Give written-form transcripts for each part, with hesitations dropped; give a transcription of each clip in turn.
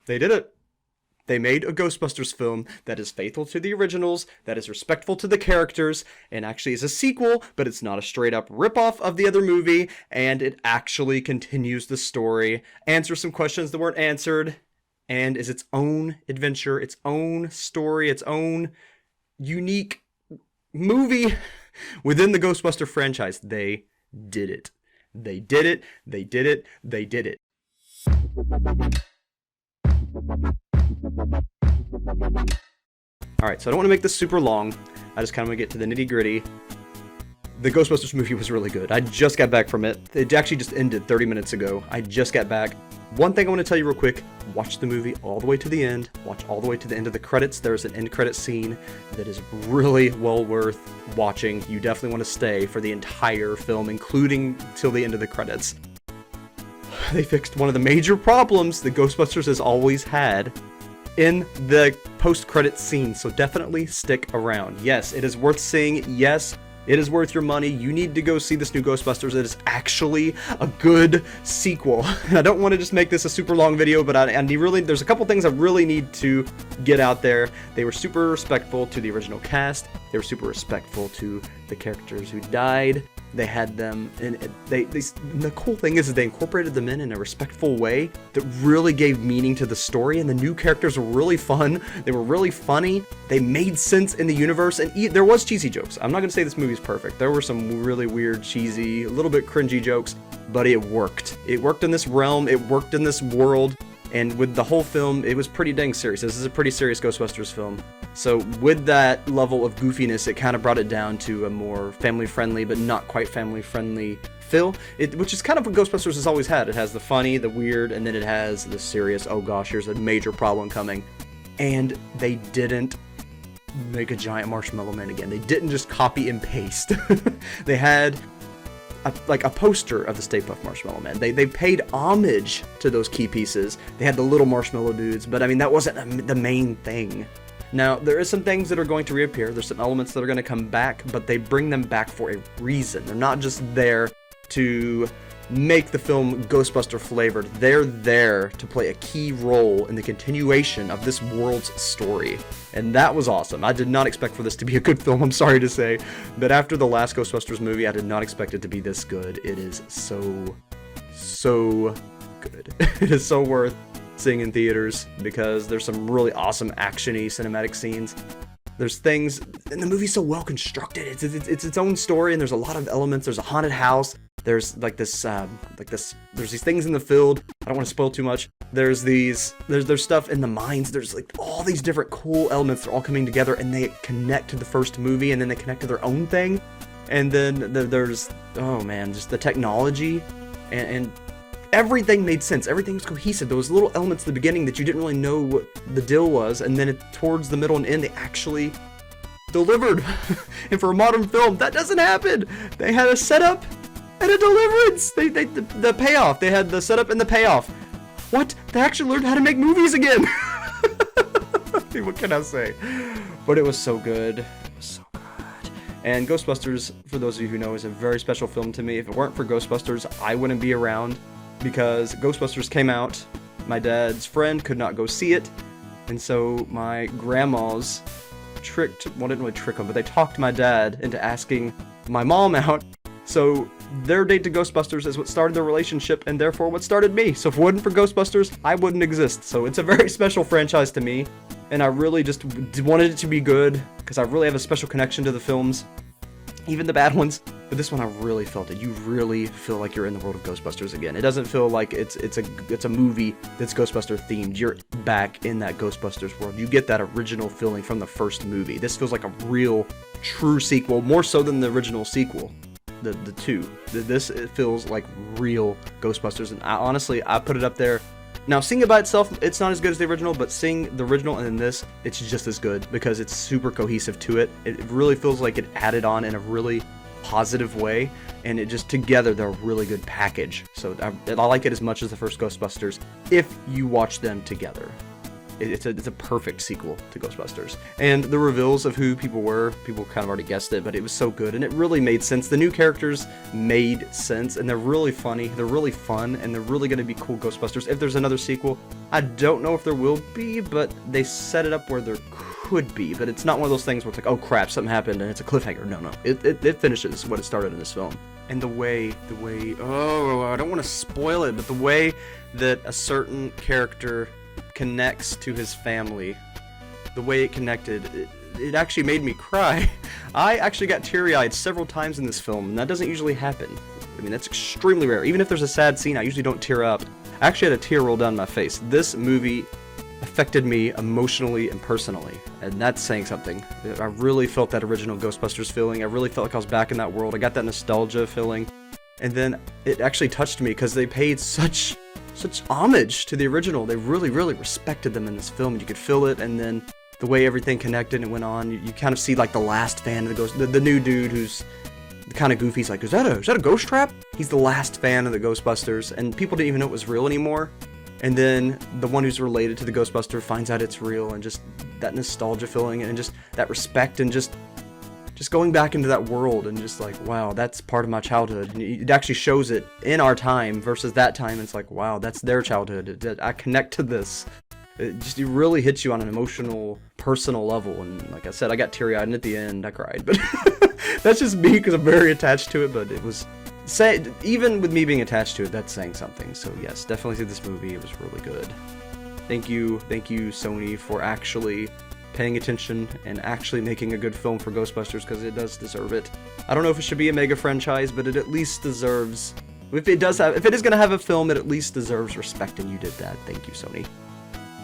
They did it. They made a Ghostbusters film that is faithful to the originals, that is respectful to the characters, and actually is a sequel, but it's not a straight up ripoff of the other movie, and it actually continues the story, answers some questions that weren't answered, and is its own adventure, its own story, its own unique movie within the Ghostbuster franchise. They did it. They did it. They did it. They did it. Alright, so I don't want to make this super long. I just kind of want to get to the nitty gritty. The Ghostbusters movie was really good. I just got back from it. It actually just ended 30 minutes ago. I just got back. One thing I want to tell you real quick, watch the movie all the way to the end. Watch all the way to the end of the credits. There's an end credit scene that is really well worth watching. You definitely want to stay for the entire film, including till the end of the credits. They fixed one of the major problems that Ghostbusters has always had in the post-credit scene, so definitely stick around. Yes, it is worth seeing. Yes, it is worth your money. You need to go see this new Ghostbusters. It is actually a good sequel. I don't want to just make this a super long video, but there's a couple things I really need to get out there. They were super respectful to the original cast. They were super respectful to the characters who died. They had them, and the cool thing is that they incorporated them in a respectful way that really gave meaning to the story, and the new characters were really fun. They were really funny. They made sense in the universe, and there was cheesy jokes. I'm not going to say this movie's perfect. There were some really weird, cheesy, a little bit cringy jokes, but it worked. It worked in this realm. It worked in this world. And with the whole film, it was pretty dang serious. This is a pretty serious Ghostbusters film. So with that level of goofiness, it kind of brought it down to a more family-friendly, but not quite family-friendly feel, which is kind of what Ghostbusters has always had. It has the funny, the weird, and then it has the serious, oh gosh, here's a major problem coming. And they didn't make a giant marshmallow man again. They didn't just copy and paste. They had a poster of the Stay Puft Marshmallow Man. They paid homage to those key pieces. They had the little marshmallow dudes, but I mean, that wasn't the main thing. Now, there is some things that are going to reappear. There's some elements that are going to come back, but they bring them back for a reason. They're not just there to make the film Ghostbuster flavored. They're there to play a key role in the continuation of this world's story. And that was awesome. I did not expect for this to be a good film, I'm sorry to say. But after the last Ghostbusters movie, I did not expect it to be this good. It is so good. It is so worth seeing in theaters because there's some really awesome action-y cinematic scenes. There's things, and the movie's so well constructed. It's its own story, and there's a lot of elements. There's a haunted house. There's there's these things in the field. I don't want to spoil too much. There's stuff in the mines. There's like all these different cool elements. They're all coming together, and they connect to the first movie, and then they connect to their own thing. And then there's, oh man, just the technology, and everything made sense. Everything was cohesive. There was little elements at the beginning that you didn't really know what the deal was, and then towards the middle and end, they actually delivered. And for a modern film, that doesn't happen. They had a setup and a deliverance. The payoff. They had the setup and the payoff. What? They actually learned how to make movies again. What can I say? But it was so good. It was so good. And Ghostbusters, for those of you who know, is a very special film to me. If it weren't for Ghostbusters, I wouldn't be around. Because Ghostbusters came out, my dad's friend could not go see it, and so my grandmas didn't really trick them, but they talked my dad into asking my mom out, so their date to Ghostbusters is what started their relationship, and therefore what started me. So if it wasn't for Ghostbusters, I wouldn't exist. So it's a very special franchise to me, and I really just wanted it to be good, because I really have a special connection to the films, even the bad ones. But this one, I really felt it. You really feel like you're in the world of Ghostbusters again. It doesn't feel like it's a movie that's Ghostbuster themed. You're back in that Ghostbusters world. You get that original feeling from the first movie. This feels like a real, true sequel, more so than the original sequel, the two. It feels like real Ghostbusters, and I put it up there. Now, seeing it by itself, it's not as good as the original, but seeing the original and then this, it's just as good because it's super cohesive to it. It really feels like it added on in a really positive way, and it just together they're a really good package. So I like it as much as the first Ghostbusters if you watch them together. it's a perfect sequel to Ghostbusters. And the reveals of who people were, people kind of already guessed it, but it was so good, and it really made sense. The new characters made sense, and they're really funny, they're really fun, and they're really going to be cool Ghostbusters. If there's another sequel, I don't know if there will be, but they set it up where there could be, but it's not one of those things where it's like, oh crap, something happened, and it's a cliffhanger. No, it finishes what it started in this film. And the way, oh, I don't want to spoil it, but the way that a certain character connects to his family, the way it connected, it actually made me cry. I actually got teary-eyed several times in this film, and that doesn't usually happen. I mean, that's extremely rare. Even if there's a sad scene, I usually don't tear up. I actually had a tear roll down my face. This movie affected me emotionally and personally, and that's saying something. I really felt that original Ghostbusters feeling. I really felt like I was back in that world. I got that nostalgia feeling, and then it actually touched me because they paid such homage to the original. They really respected them in this film. You could feel it, and then the way everything connected and went on, you kind of see like the last fan of the Ghost, the new dude who's kind of goofy. He's like, is that a ghost trap? He's the last fan of the Ghostbusters, and people didn't even know it was real anymore. And then the one who's related to the Ghostbuster finds out it's real, and just that nostalgia feeling, and just that respect, and just going back into that world, and just like, wow, that's part of my childhood. And it actually shows it in our time versus that time. It's like, wow, that's their childhood. I connect to this. It really hits you on an emotional, personal level. And like I said, I got teary-eyed, and at the end I cried. But that's just me because I'm very attached to it. But it was, even with me being attached to it, that's saying something. So yes, definitely see this movie. It was really good. Thank you Sony, for actually paying attention and actually making a good film for Ghostbusters, because it does deserve it. I don't know if it should be a mega franchise, but it at least deserves, if it is going to have a film, it at least deserves respect, and you did that. Thank you, Sony.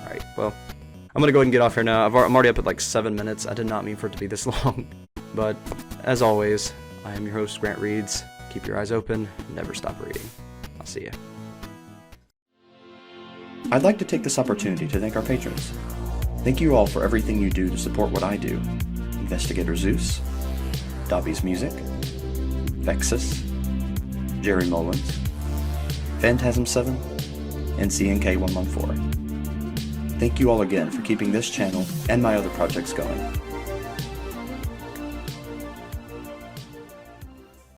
Alright, well, I'm going to go ahead and get off here now. I'm already up at like 7 minutes. I did not mean for it to be this long. But, as always, I am your host, Grant Reeds. Keep your eyes open, never stop reading. I'll see ya. I'd like to take this opportunity to thank our patrons. Thank you all for everything you do to support what I do. Investigator Zeus, Dobby's Music, Vexus, Jerry Mullins, Phantasm7, and CNK114. Thank you all again for keeping this channel and my other projects going.